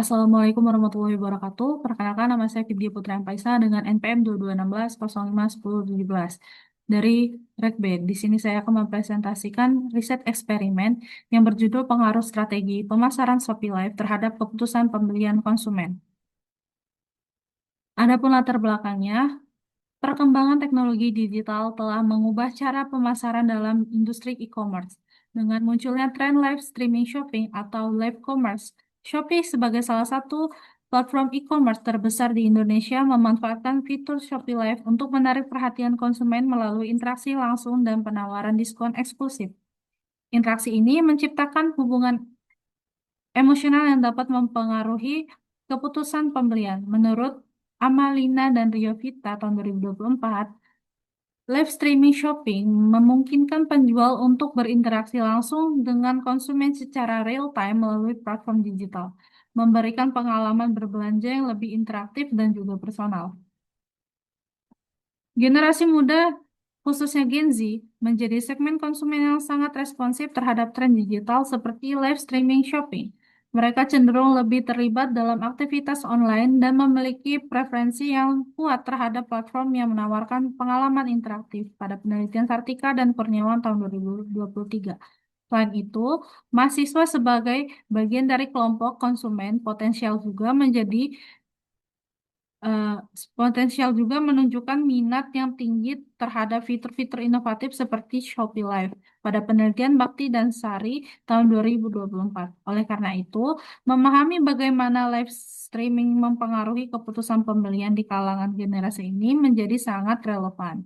Assalamualaikum warahmatullahi wabarakatuh. Perkenalkan nama saya Vidya Putra Paisa dengan NPM 2216 05 10 17 dari Rekbed. Di sini saya akan mempresentasikan riset eksperimen yang berjudul Pengaruh Strategi Pemasaran Shopee Live terhadap keputusan pembelian konsumen. Adapun latar belakangnya, perkembangan teknologi digital telah mengubah cara pemasaran dalam industri e-commerce. Dengan munculnya tren live streaming shopping atau live commerce, Shopee sebagai salah satu platform e-commerce terbesar di Indonesia memanfaatkan fitur Shopee Live untuk menarik perhatian konsumen melalui interaksi langsung dan penawaran diskon eksklusif. Interaksi ini menciptakan hubungan emosional yang dapat mempengaruhi keputusan pembelian. Menurut Amalina dan Rio Vita tahun 2024, live streaming shopping memungkinkan penjual untuk berinteraksi langsung dengan konsumen secara real time melalui platform digital, memberikan pengalaman berbelanja yang lebih interaktif dan juga personal. Generasi muda, khususnya Gen Z, menjadi segmen konsumen yang sangat responsif terhadap tren digital seperti live streaming shopping. Mereka cenderung lebih terlibat dalam aktivitas online dan memiliki preferensi yang kuat terhadap platform yang menawarkan pengalaman interaktif pada penelitian Sartika dan Kurniawan tahun 2023. Selain itu, mahasiswa sebagai bagian dari kelompok konsumen eh, potensial juga menunjukkan minat yang tinggi terhadap fitur-fitur inovatif seperti Shopee Live pada penelitian Bakti dan Sari tahun 2024. Oleh karena itu, memahami bagaimana live streaming mempengaruhi keputusan pembelian di kalangan generasi ini menjadi sangat relevan.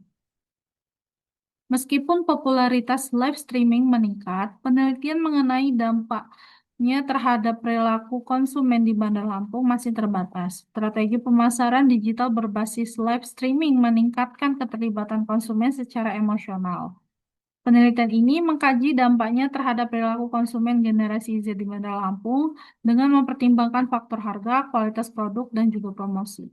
Meskipun popularitas live streaming meningkat, penelitian mengenai dampaknya terhadap perilaku konsumen di Bandar Lampung masih terbatas. Strategi pemasaran digital berbasis live streaming meningkatkan keterlibatan konsumen secara emosional. Penelitian ini mengkaji dampaknya terhadap perilaku konsumen generasi Z di Bandar Lampung dengan mempertimbangkan faktor harga, kualitas produk, dan juga promosi.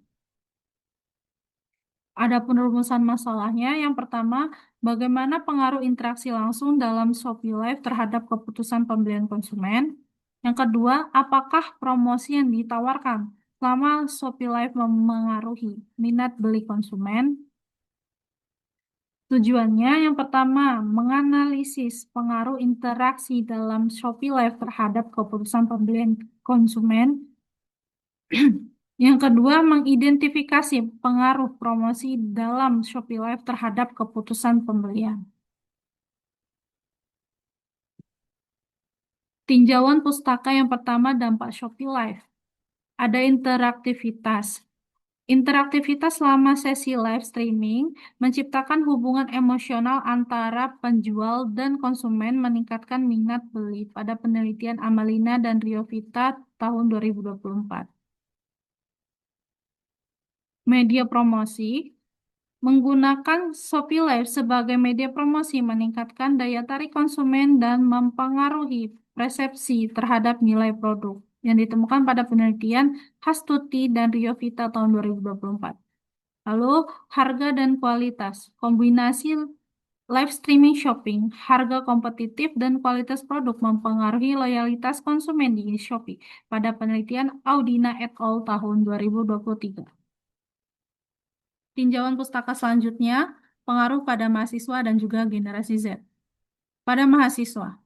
Adapun rumusan masalahnya, yang pertama, bagaimana pengaruh interaksi langsung dalam Shopee Live terhadap keputusan pembelian konsumen? Yang kedua, apakah promosi yang ditawarkan selama Shopee Live memengaruhi minat beli konsumen? Tujuannya yang pertama, menganalisis pengaruh interaksi dalam Shopee Live terhadap keputusan pembelian konsumen. Yang kedua, mengidentifikasi pengaruh promosi dalam Shopee Live terhadap keputusan pembelian. Tinjauan pustaka yang pertama, dampak Shopee Live. Ada interaktivitas. Interaktivitas selama sesi live streaming menciptakan hubungan emosional antara penjual dan konsumen, meningkatkan minat beli pada penelitian Amalina dan Rio Vita tahun 2024. Media promosi. Menggunakan Shopee Live sebagai media promosi meningkatkan daya tarik konsumen dan mempengaruhi persepsi terhadap nilai produk yang ditemukan pada penelitian Hastuti dan Rio Vita tahun 2024. Lalu, harga dan kualitas. Kombinasi live streaming shopping, harga kompetitif, dan kualitas produk mempengaruhi loyalitas konsumen di Shopee pada penelitian Audina et al. Tahun 2023. Tinjauan pustaka selanjutnya, pengaruh pada mahasiswa dan juga generasi Z. Pada mahasiswa,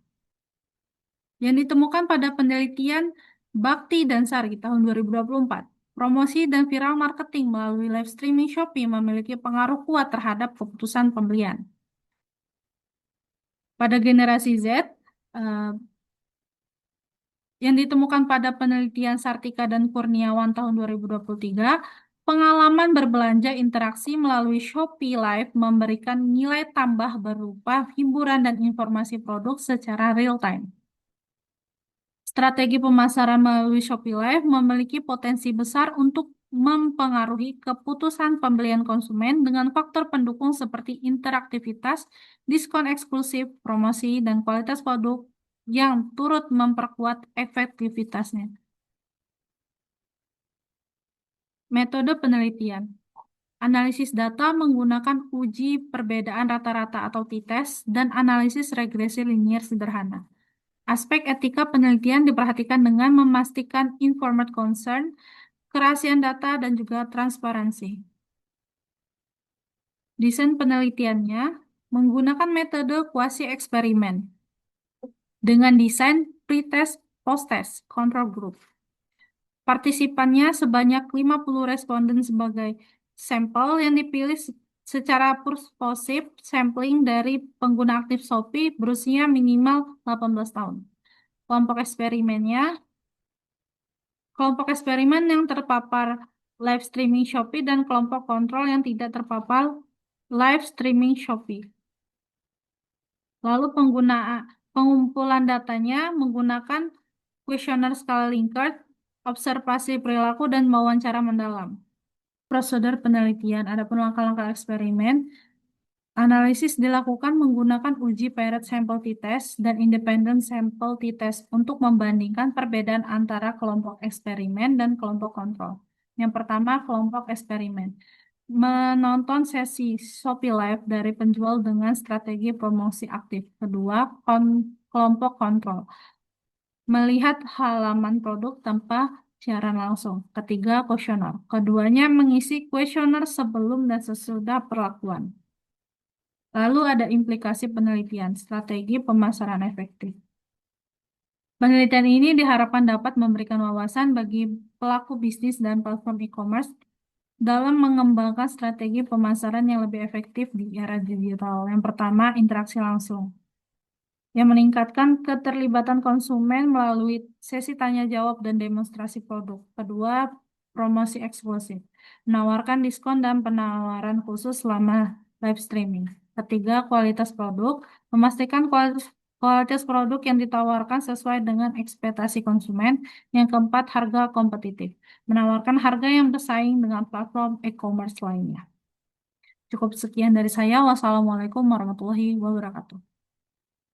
yang ditemukan pada penelitian Bakti dan Sari tahun 2024, promosi dan viral marketing melalui live streaming Shopee memiliki pengaruh kuat terhadap keputusan pembelian. Pada generasi Z, eh, yang ditemukan pada penelitian Sartika dan Kurniawan tahun 2023, pengalaman berbelanja interaksi melalui Shopee Live memberikan nilai tambah berupa hiburan dan informasi produk secara real time. Strategi pemasaran melalui Shopee Live memiliki potensi besar untuk mempengaruhi keputusan pembelian konsumen dengan faktor pendukung seperti interaktivitas, diskon eksklusif, promosi, dan kualitas produk yang turut memperkuat efektivitasnya. Metode penelitian. Analisis data menggunakan uji perbedaan rata-rata atau t-test dan analisis regresi linier sederhana. Aspek etika penelitian diperhatikan dengan memastikan informed consent, kerahasiaan data, dan juga transparansi. Desain penelitiannya menggunakan metode kuasi eksperimen dengan desain pretest, post-test, control group. Partisipannya sebanyak 50 responden sebagai sampel yang dipilih secara persuasif sampling dari pengguna aktif Shopee berusia minimal 18 tahun. Kelompok eksperimennya, kelompok eksperimen yang terpapar live streaming Shopee dan kelompok kontrol yang tidak terpapar live streaming Shopee. Lalu pengumpulan datanya menggunakan kuesioner skala Likert, observasi perilaku, dan wawancara mendalam. Prosedur penelitian, adapun langkah-langkah eksperimen, analisis dilakukan menggunakan uji paired sample t-test dan independent sample t-test untuk membandingkan perbedaan antara kelompok eksperimen dan kelompok kontrol. Yang pertama, kelompok eksperimen. Menonton sesi Shopee Live dari penjual dengan strategi promosi aktif. Kedua, kelompok kontrol. Melihat halaman produk tanpa siaran langsung. Ketiga, kuesioner. Keduanya mengisi kuesioner sebelum dan sesudah perlakuan. Lalu ada implikasi penelitian, strategi pemasaran efektif. Penelitian ini diharapkan dapat memberikan wawasan bagi pelaku bisnis dan platform e-commerce dalam mengembangkan strategi pemasaran yang lebih efektif di era digital. Yang pertama, interaksi langsung, yang meningkatkan keterlibatan konsumen melalui sesi tanya jawab dan demonstrasi produk. Kedua, promosi eksklusif, menawarkan diskon dan penawaran khusus selama live streaming. Ketiga, kualitas produk, memastikan kualitas produk yang ditawarkan sesuai dengan ekspektasi konsumen. Yang keempat, harga kompetitif, menawarkan harga yang bersaing dengan platform e-commerce lainnya. Cukup sekian dari saya. Wassalamualaikum warahmatullahi wabarakatuh.